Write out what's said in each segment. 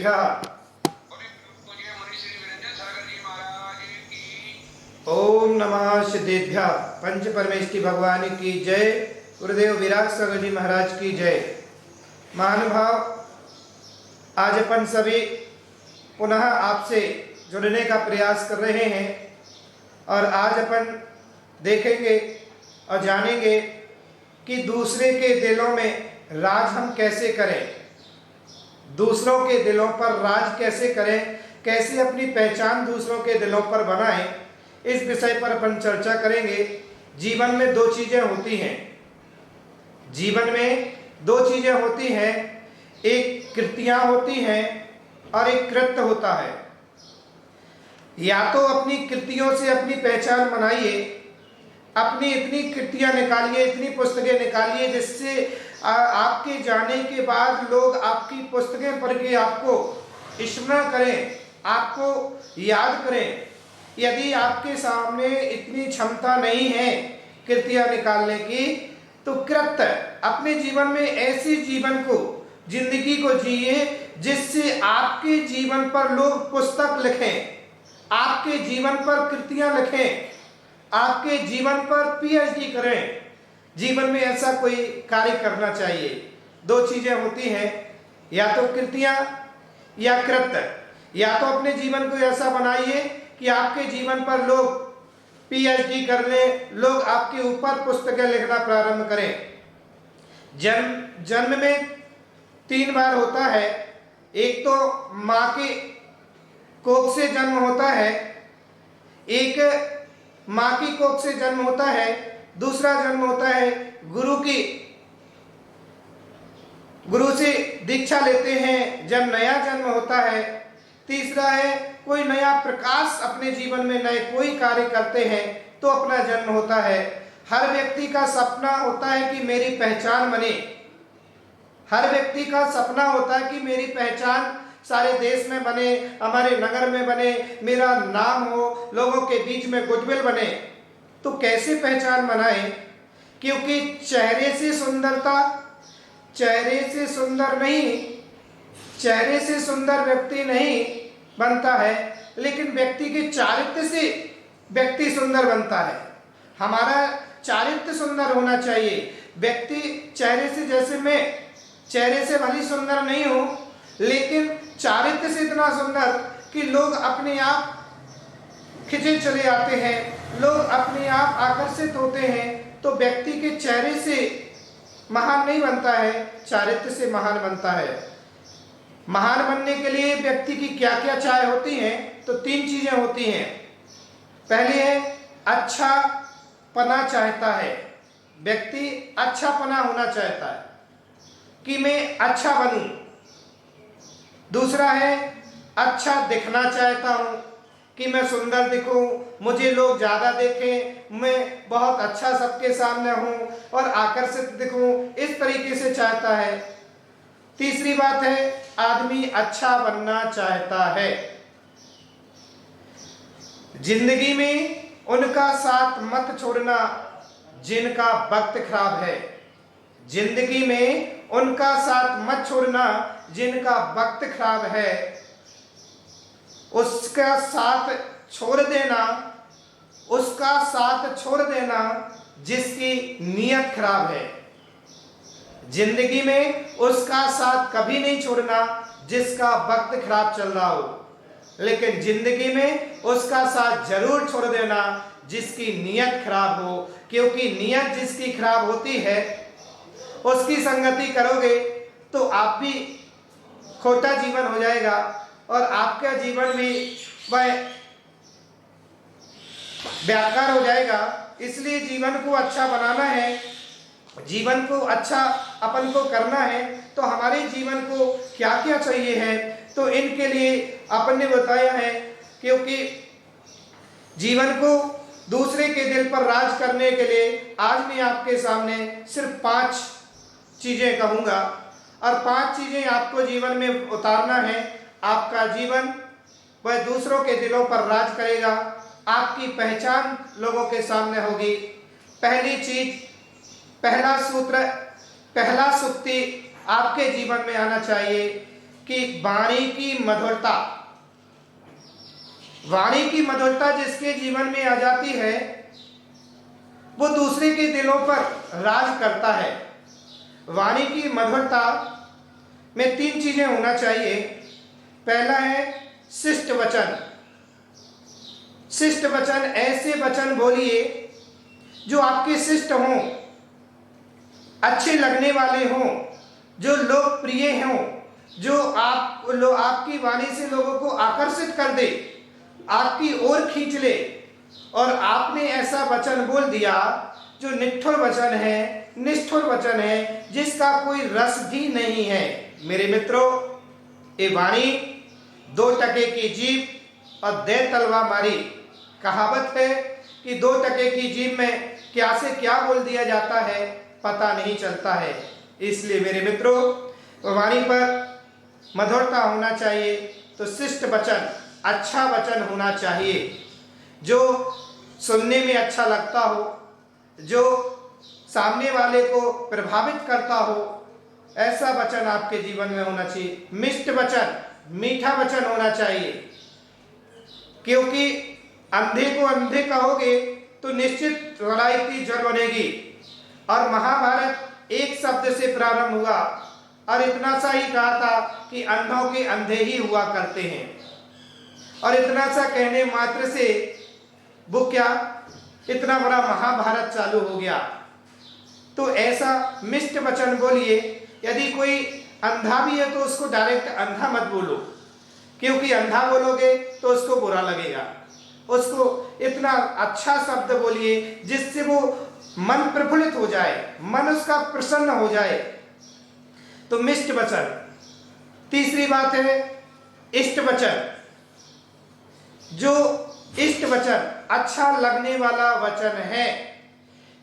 सिद्धेभ्यः। ओम नमः सिद्धेभ्यः। पंच परमेष्टि भगवान की जय। गुरुदेव विराट सागर जी महाराज की जय। महानुभाव, आज अपन सभी पुनः आपसे जुड़ने का प्रयास कर रहे हैं और आज अपन देखेंगे और जानेंगे कि दूसरे के दिलों में राज हम कैसे करें, दूसरों के दिलों पर राज कैसे करें, कैसे अपनी पहचान दूसरों के दिलों पर बनाएं। इस विषय पर अपन चर्चा करेंगे। जीवन में दो चीजें होती हैं, जीवन में दो चीजें होती हैं, एक कृतियां होती हैं और एक कृत्य होता है। या तो अपनी कृतियों से अपनी पहचान बनाइए, अपनी इतनी कृतियां निकालिए, इतनी पुस्तकें निकालिए जिससे आपके जाने के बाद लोग आपकी पुस्तकें पढ़ के आपको स्मरण करें, आपको याद करें। यदि आपके सामने इतनी क्षमता नहीं है कृतियां निकालने की, तो कृत्य अपने जीवन में ऐसे जीवन को, जिंदगी को जिए जिससे आपके जीवन पर लोग पुस्तक लिखें, आपके जीवन पर कृतियां लिखें, आपके जीवन पर पीएचडी करें। जीवन में ऐसा कोई कार्य करना चाहिए। दो चीजें होती हैं, या तो कृतियां या कृत्य। या तो अपने जीवन को ऐसा बनाइए कि आपके जीवन पर लोग पीएचडी कर लें, लोग आपके ऊपर पुस्तकें लिखना प्रारंभ करें। जन्म में 3 बार होता है। एक तो माँ के कोख से जन्म होता है, एक माँ की कोख से जन्म होता है, दूसरा जन्म होता है गुरु से दीक्षा लेते हैं जब नया जन्म होता है, तीसरा है कोई नया प्रकाश अपने जीवन में नए कोई कार्य करते हैं तो अपना जन्म होता है। हर व्यक्ति का सपना होता है कि मेरी पहचान बने, हर व्यक्ति का सपना होता है कि मेरी पहचान सारे देश में बने, हमारे नगर में बने, मेरा नाम हो, लोगों के बीच में गुडविल बने। तो कैसे पहचान बनाए? क्योंकि चेहरे से सुंदरता, चेहरे से सुंदर नहीं, चेहरे से सुंदर व्यक्ति नहीं बनता है, लेकिन व्यक्ति के चारित्र्य से व्यक्ति सुंदर बनता है। हमारा चारित्र्य सुंदर होना चाहिए। व्यक्ति चेहरे से, जैसे मैं चेहरे से भली सुंदर नहीं हूं, लेकिन चारित्र्य से इतना सुंदर कि लोग अपने आप खिंचे चले आते हैं, लोग अपने आप आकर्षित होते हैं। तो व्यक्ति के चेहरे से महान नहीं बनता है, चारित्र्य से महान बनता है। महान बनने के लिए व्यक्ति की क्या क्या चाह होती हैं? तो 3 चीजें होती हैं। पहली है अच्छा पना चाहता है, व्यक्ति अच्छा पना होना चाहता है कि मैं अच्छा बनूं। दूसरा है अच्छा दिखना चाहता हूं कि मैं सुंदर दिखूं, मुझे लोग ज्यादा देखें, मैं बहुत अच्छा सबके सामने हूं और आकर्षित दिखूं, इस तरीके से चाहता है। तीसरी बात है आदमी अच्छा बनना चाहता है। जिंदगी में उनका साथ मत छोड़ना जिनका वक्त खराब है, जिंदगी में उनका साथ मत छोड़ना जिनका वक्त खराब है। उसका साथ छोड़ देना, उसका साथ छोड़ देना जिसकी नीयत खराब है। जिंदगी में उसका साथ कभी नहीं छोड़ना जिसका वक्त खराब चल रहा हो, लेकिन जिंदगी में उसका साथ जरूर छोड़ देना जिसकी नीयत खराब हो। क्योंकि नीयत जिसकी खराब होती है, उसकी संगति करोगे तो आप भी खोटा जीवन हो जाएगा और आपका जीवन भी वह बेकार हो जाएगा। इसलिए जीवन को अच्छा बनाना है, जीवन को अच्छा अपन को करना है, तो हमारे जीवन को क्या क्या चाहिए है, तो इनके लिए अपन ने बताया है। क्योंकि जीवन को दूसरे के दिल पर राज करने के लिए आज मैं आपके सामने सिर्फ 5 चीजें कहूंगा और 5 चीजें आपको जीवन में उतारना है। आपका जीवन वह दूसरों के दिलों पर राज करेगा, आपकी पहचान लोगों के सामने होगी। पहली चीज, पहला सूत्र, पहला सुक्ति आपके जीवन में आना चाहिए कि वाणी की मधुरता, वाणी की मधुरता जिसके जीवन में आ जाती है वो दूसरे के दिलों पर राज करता है। वाणी की मधुरता में 3 चीजें होना चाहिए। पहला है शिष्ट वचन। शिष्ट वचन, ऐसे वचन बोलिए जो आपके शिष्ट हों, अच्छे लगने वाले हों, जो लोकप्रिय हों, जो आपकी वाणी से लोगों को आकर्षित कर दे, आपकी ओर खींच ले। और आपने ऐसा वचन बोल दिया जो निष्ठुर वचन है, निष्ठुर वचन है, जिसका कोई रस भी नहीं है। मेरे मित्रों, ये वाणी 2 टके की जीभ और 10 तलवार मारी। कहावत है कि 2 टके की जीभ में क्या से क्या बोल दिया जाता है पता नहीं चलता है। इसलिए मेरे मित्रों, वाणी पर मधुरता होना चाहिए तो शिष्ट वचन, अच्छा वचन होना चाहिए जो सुनने में अच्छा लगता हो, जो सामने वाले को प्रभावित करता हो, ऐसा वचन आपके जीवन में होना चाहिए। मिष्ट वचन, मीठा वचन होना चाहिए, क्योंकि अंधे को अंधे कहोगे तो निश्चित लड़ाई की जड़ बनेगी। और महाभारत एक शब्द से प्रारंभ हुआ और इतना सा ही कहा था कि अंधों के अंधे ही हुआ करते हैं। और इतना सा कहने मात्र से वो क्या, इतना बड़ा महाभारत चालू हो गया। तो ऐसा मिष्ट वचन बोलिए। यदि कोई अंधा भी है तो उसको डायरेक्ट अंधा मत बोलो, क्योंकि अंधा बोलोगे तो उसको बुरा लगेगा। उसको इतना अच्छा शब्द बोलिए जिससे वो मन प्रफुल्लित हो जाए, मन उसका प्रसन्न हो जाए। तो मिष्ट वचन। तीसरी बात है इष्ट वचन। जो इष्ट वचन, अच्छा लगने वाला वचन है,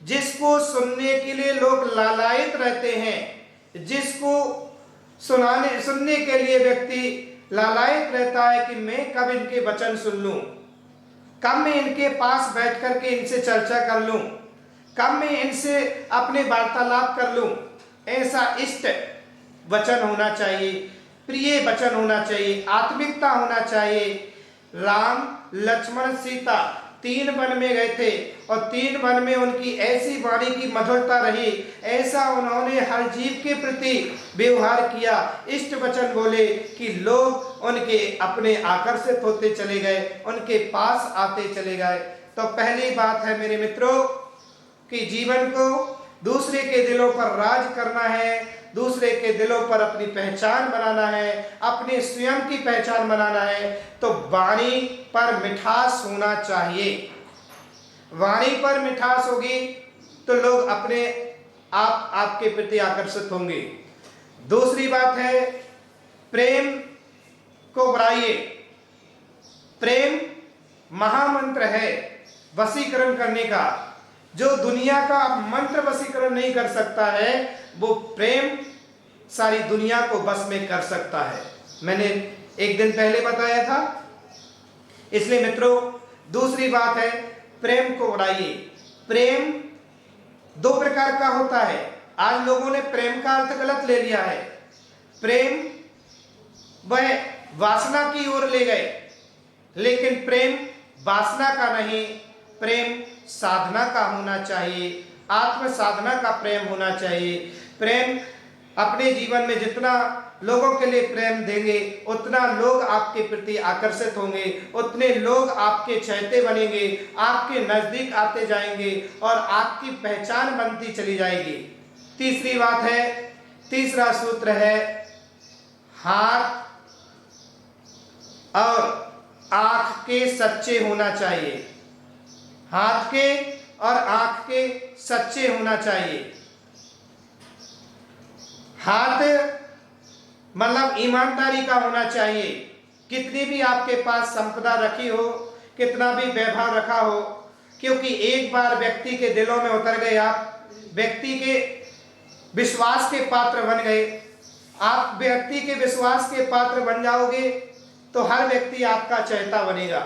जिसको सुनने के लिए लोग लालायित रहते हैं, जिसको सुनने के लिए व्यक्ति लालायित रहता है कि मैं कब इनके वचन सुन लूं, कब मैं इनके पास बैठ करके इनसे चर्चा कर लूं, कब मैं इनसे अपने वार्तालाप कर लूं। ऐसा इष्ट वचन होना चाहिए, प्रिय वचन होना चाहिए, आत्मिकता होना चाहिए। राम, लक्ष्मण, सीता 3 वन में गए थे और 3 वन में उनकी ऐसी वाणी की मधुरता रही, ऐसा उन्होंने हर जीव के प्रति व्यवहार किया, इष्ट वचन बोले कि लोग उनके अपने आकर्षित होते चले गए, उनके पास आते चले गए। तो पहली बात है मेरे मित्रों कि जीवन को दूसरे के दिलों पर राज करना है, दूसरे के दिलों पर अपनी पहचान बनाना है, अपने स्वयं की पहचान बनाना है, तो वाणी पर मिठास होना चाहिए। वाणी पर मिठास होगी तो लोग अपने आप आपके प्रति आकर्षित होंगे। दूसरी बात है प्रेम को बढ़ाइए। प्रेम महामंत्र है वशीकरण करने का। जो दुनिया का मंत्र वशीकरण नहीं कर सकता है, वो प्रेम सारी दुनिया को बस में कर सकता है। मैंने एक दिन पहले बताया था। इसलिए मित्रों, दूसरी बात है प्रेम को बढ़ाइए। प्रेम 2 प्रकार का होता है। आज लोगों ने प्रेम का अर्थ गलत ले लिया है। प्रेम वह वासना की ओर ले गए, लेकिन प्रेम वासना का नहीं, प्रेम साधना का होना चाहिए, आत्म साधना का प्रेम होना चाहिए। प्रेम अपने जीवन में जितना लोगों के लिए प्रेम देंगे, उतना लोग आपके प्रति आकर्षित होंगे, उतने लोग आपके चहेते बनेंगे, आपके नजदीक आते जाएंगे और आपकी पहचान बनती चली जाएगी। तीसरी बात है, तीसरा सूत्र है हाथ और आंख के सच्चे होना चाहिए। हाथ के और आंख के सच्चे होना चाहिए। हाथ मतलब ईमानदारी का होना चाहिए। कितनी भी आपके पास संपदा रखी हो, कितना भी वैभव रखा हो, क्योंकि एक बार व्यक्ति के दिलों में उतर गए, आप व्यक्ति के विश्वास के पात्र बन गए, आप व्यक्ति के विश्वास के पात्र बन जाओगे तो हर व्यक्ति आपका चहेता बनेगा।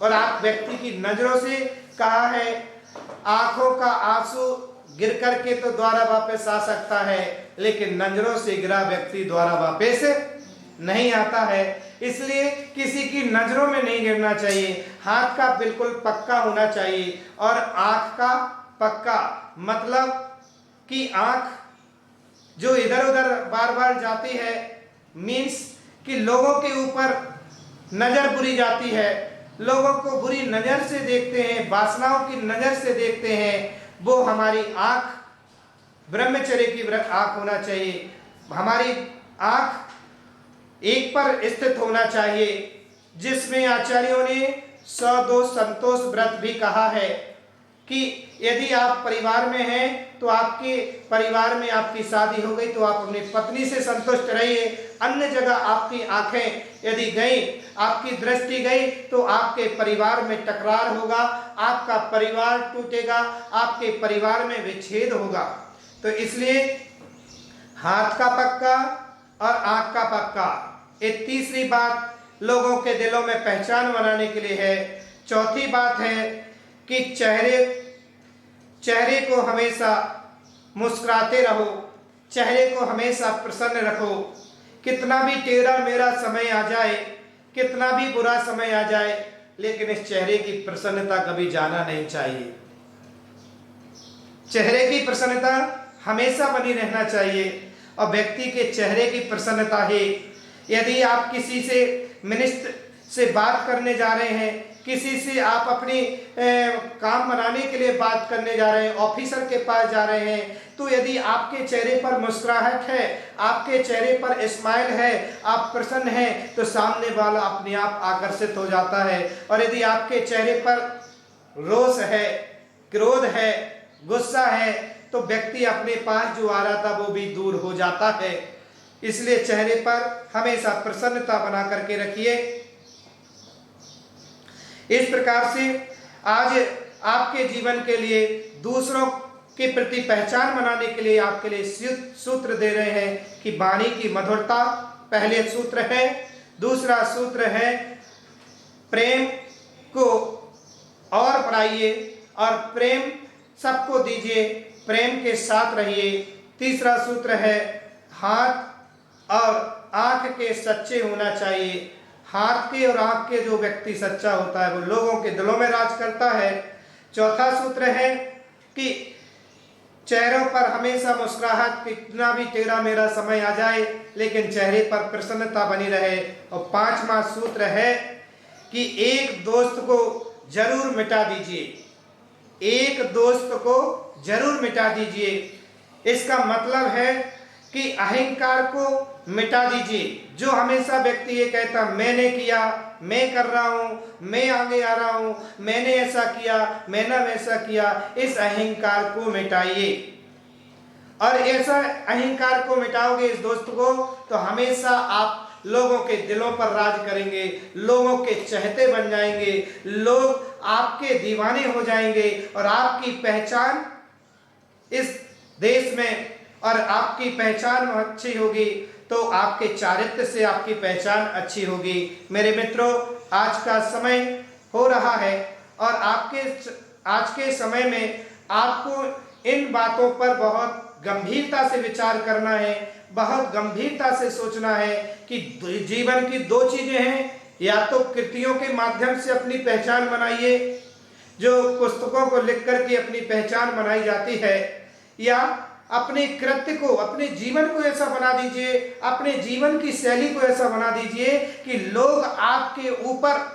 और आप व्यक्ति की नजरों से, कहा है आंखों का आंसू गिर करके तो द्वारा वापस आ सकता है, लेकिन नजरों से गिरा व्यक्ति द्वारा वापस नहीं आता है, इसलिए किसी की नजरों में नहीं गिरना चाहिए। हाथ का बिल्कुल पक्का होना चाहिए और आंख का पक्का, मतलब कि आंख जो इधर उधर बार बार जाती है, मीन्स कि लोगों के ऊपर नजर बुरी जाती है, लोगों को बुरी नजर से देखते हैं, वासनाओं की नजर से देखते हैं, वो हमारी आंख ब्रह्मचर्य की आंख होना चाहिए। हमारी आंख एक पर स्थित होना चाहिए, जिसमें आचार्यों ने सदोष संतोष व्रत भी कहा है कि यदि आप परिवार में हैं तो आपके परिवार में आपकी शादी हो गई तो आप अपनी पत्नी से संतुष्ट रहिए। अन्य जगह आपकी आंखें यदि गई, आपकी दृष्टि गई, तो आपके परिवार में टकरार होगा, आपका परिवार टूटेगा, आपके परिवार में विच्छेद होगा। तो इसलिए हाथ का पक्का और आंख का पक्का, ये तीसरी बात लोगों के दिलों में पहचान बनाने के लिए है। चौथी बात है कि चेहरे को हमेशा मुस्कुराते रहो, चेहरे को हमेशा प्रसन्न रखो। कितना भी टेढ़ा मेरा समय आ जाए, कितना भी बुरा समय आ जाए, लेकिन इस चेहरे की प्रसन्नता कभी जाना नहीं चाहिए। चेहरे की प्रसन्नता हमेशा बनी रहना चाहिए और व्यक्ति के चेहरे की प्रसन्नता है। यदि आप किसी से मिनिस्टर से बात करने जा रहे हैं, किसी से आप अपनी काम बनाने के लिए बात करने जा रहे हैं, ऑफिसर के पास जा रहे हैं, तो यदि आपके चेहरे पर मुस्कुराहट है, आपके चेहरे पर स्माइल है, आप प्रसन्न हैं, तो सामने वाला अपने आप आकर्षित हो जाता है। और यदि आपके चेहरे पर रोष है, क्रोध है, गुस्सा है, तो व्यक्ति अपने पास जो आ रहा था वो भी दूर हो जाता है। इसलिए चेहरे पर हमेशा प्रसन्नता बना करके रखिए। इस प्रकार से आज आपके जीवन के लिए दूसरों के प्रति पहचान बनाने के लिए आपके लिए सूत्र दे रहे हैं कि वाणी की मधुरता पहले सूत्र है। दूसरा सूत्र है प्रेम को और बढ़ाइए और प्रेम सबको दीजिए, प्रेम के साथ रहिए। तीसरा सूत्र है हाथ और आंख के सच्चे होना चाहिए। हाथ के और आंख के जो व्यक्ति सच्चा होता है वो लोगों के दिलों में राज करता है। चौथा सूत्र है कि चेहरों पर हमेशा मुस्कुराहट, कितना भी टेढ़ा मेरा समय आ जाए लेकिन चेहरे पर प्रसन्नता बनी रहे। और पांचवा सूत्र है कि एक दोस्त को जरूर मिटा दीजिए, एक दोस्त को जरूर मिटा दीजिए। इसका मतलब है कि अहंकार को मिटा दीजिए। जो हमेशा व्यक्ति ये कहता मैंने किया, मैं कर रहा हूँ, मैं आगे आ रहा हूँ, मैंने ऐसा किया, मैंने वैसा किया, इस अहंकार को मिटाइए। और ऐसा अहंकार को मिटाओगे इस दोस्त को, तो हमेशा आप लोगों के दिलों पर राज करेंगे, लोगों के चहेते बन जाएंगे, लोग आपके दीवाने हो जाएंगे और आपकी पहचान इस देश में और आपकी पहचान अच्छी होगी तो आपके चारित्र से आपकी पहचान अच्छी होगी। मेरे मित्रों, आज का समय हो रहा है और आज के समय में आपको इन बातों पर बहुत गंभीरता से विचार करना है, बहुत गंभीरता से सोचना है कि जीवन की दो चीजें हैं। या तो कृतियों के माध्यम से अपनी पहचान बनाइए, जो पुस्तकों को लिख करके अपनी पहचान बनाई जाती है, या अपने कृत्य को, अपने जीवन को ऐसा बना दीजिए, अपने जीवन की शैली को ऐसा बना दीजिए कि लोग आपके ऊपर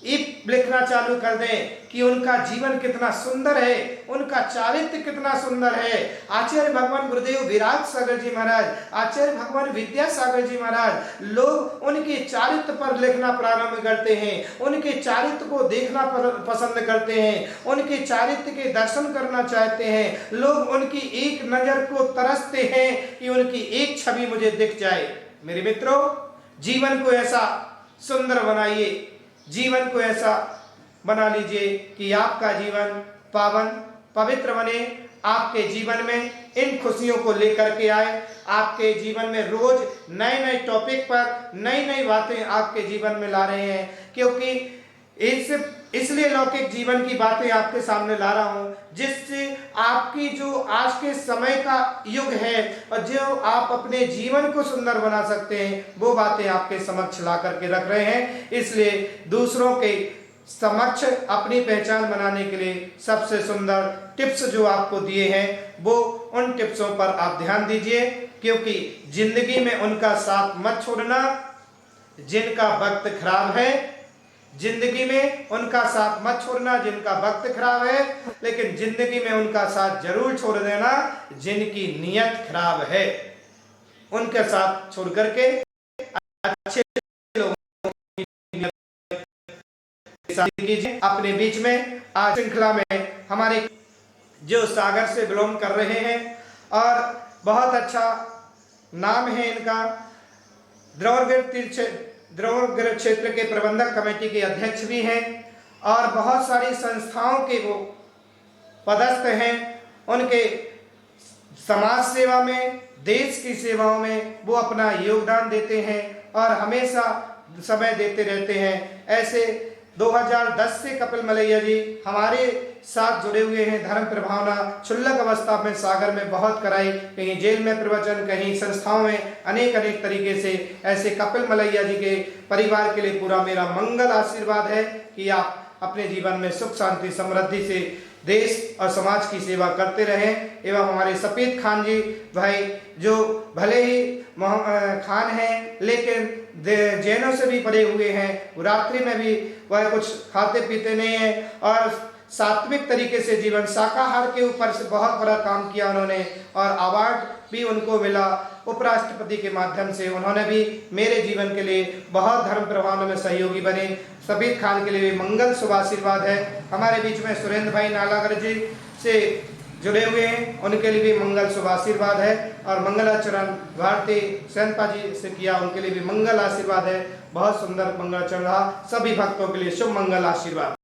लिखना चालू कर दें कि उनका जीवन कितना सुंदर है, उनका चारित्र कितना सुंदर है। आचार्य भगवान गुरुदेव विराट सागर जी महाराज, आचार्य भगवान विद्यासागर जी महाराज, लोग उनके चारित्र पर लिखना प्रारंभ करते हैं, उनके चारित्र को देखना पसंद करते हैं, उनके चारित्र के दर्शन करना चाहते हैं। लोग उनकी एक नजर को तरसते हैं कि उनकी एक छवि मुझे दिख जाए। मेरे मित्रों, जीवन को ऐसा सुंदर बनाइए, जीवन को ऐसा बना लीजिए कि आपका जीवन पावन पवित्र बने। आपके जीवन में इन खुशियों को लेकर के आए। आपके जीवन में रोज नए नए टॉपिक पर नई नई बातें आपके जीवन में ला रहे हैं, क्योंकि इसलिए लौकिक जीवन की बातें आपके सामने ला रहा हूं, जिससे आपकी जो आज के समय का युग है और जो आप अपने जीवन को सुंदर बना सकते हैं, वो बातें आपके समक्ष ला करके रख रहे हैं। इसलिए दूसरों के समक्ष अपनी पहचान बनाने के लिए सबसे सुंदर टिप्स जो आपको दिए हैं, वो उन टिप्सों पर आप ध्यान दीजिए, क्योंकि जिंदगी में उनका साथ मत छोड़ना जिनका वक्त खराब है। जिंदगी में उनका साथ मत छोड़ना जिनका वक्त खराब है, लेकिन जिंदगी में उनका साथ जरूर छोड़ देना जिनकी नीयत खराब है। उनके साथ छोड़ करके अच्छे लोगों की कीजिए। अपने बीच में आज श्रृंखला में हमारे जो सागर से बिलोंग कर रहे हैं और बहुत अच्छा नाम है इनका, द्रोणगढ़ क्षेत्र के प्रबंधक कमेटी के अध्यक्ष भी हैं और बहुत सारी संस्थाओं के वो पदस्थ हैं। उनके समाज सेवा में, देश की सेवाओं में वो अपना योगदान देते हैं और हमेशा समय देते रहते हैं। ऐसे 2010 से कपिल मलैया जी हमारे साथ जुड़े हुए हैं। धर्म प्रभावना क्षुल्लक अवस्था में सागर में बहुत कराई, कहीं जेल में प्रवचन, कहीं संस्थाओं में अनेक तरीके से। ऐसे कपिल मलैया जी के परिवार के लिए पूरा मेरा मंगल आशीर्वाद है कि आप अपने जीवन में सुख शांति समृद्धि से देश और समाज की सेवा करते रहें। एवं हमारे सफेद खान जी भाई, जो भले ही खान हैं लेकिन जैनों से भी पड़े हुए हैं, रात्रि में भी वह कुछ खाते पीते नहीं हैं और सात्विक तरीके से जीवन, शाकाहार के ऊपर से बहुत बड़ा काम किया उन्होंने और अवार्ड भी उनको मिला उपराष्ट्रपति के माध्यम से। उन्होंने भी मेरे जीवन के लिए बहुत धर्म प्रभाव में सहयोगी बने। सफेद खान के लिए भी मंगल शुभ आशीर्वाद है। हमारे बीच में सुरेंद्र भाई नालागढ़ जी से जुड़े हुए हैं, उनके लिए भी मंगल शुभ आशीर्वाद है। और मंगलाचरण भारती सेनपा जी से किया, उनके लिए भी मंगल आशीर्वाद है। बहुत सुंदर मंगलाचरण रहा। सभी भक्तों के लिए शुभ मंगल आशीर्वाद।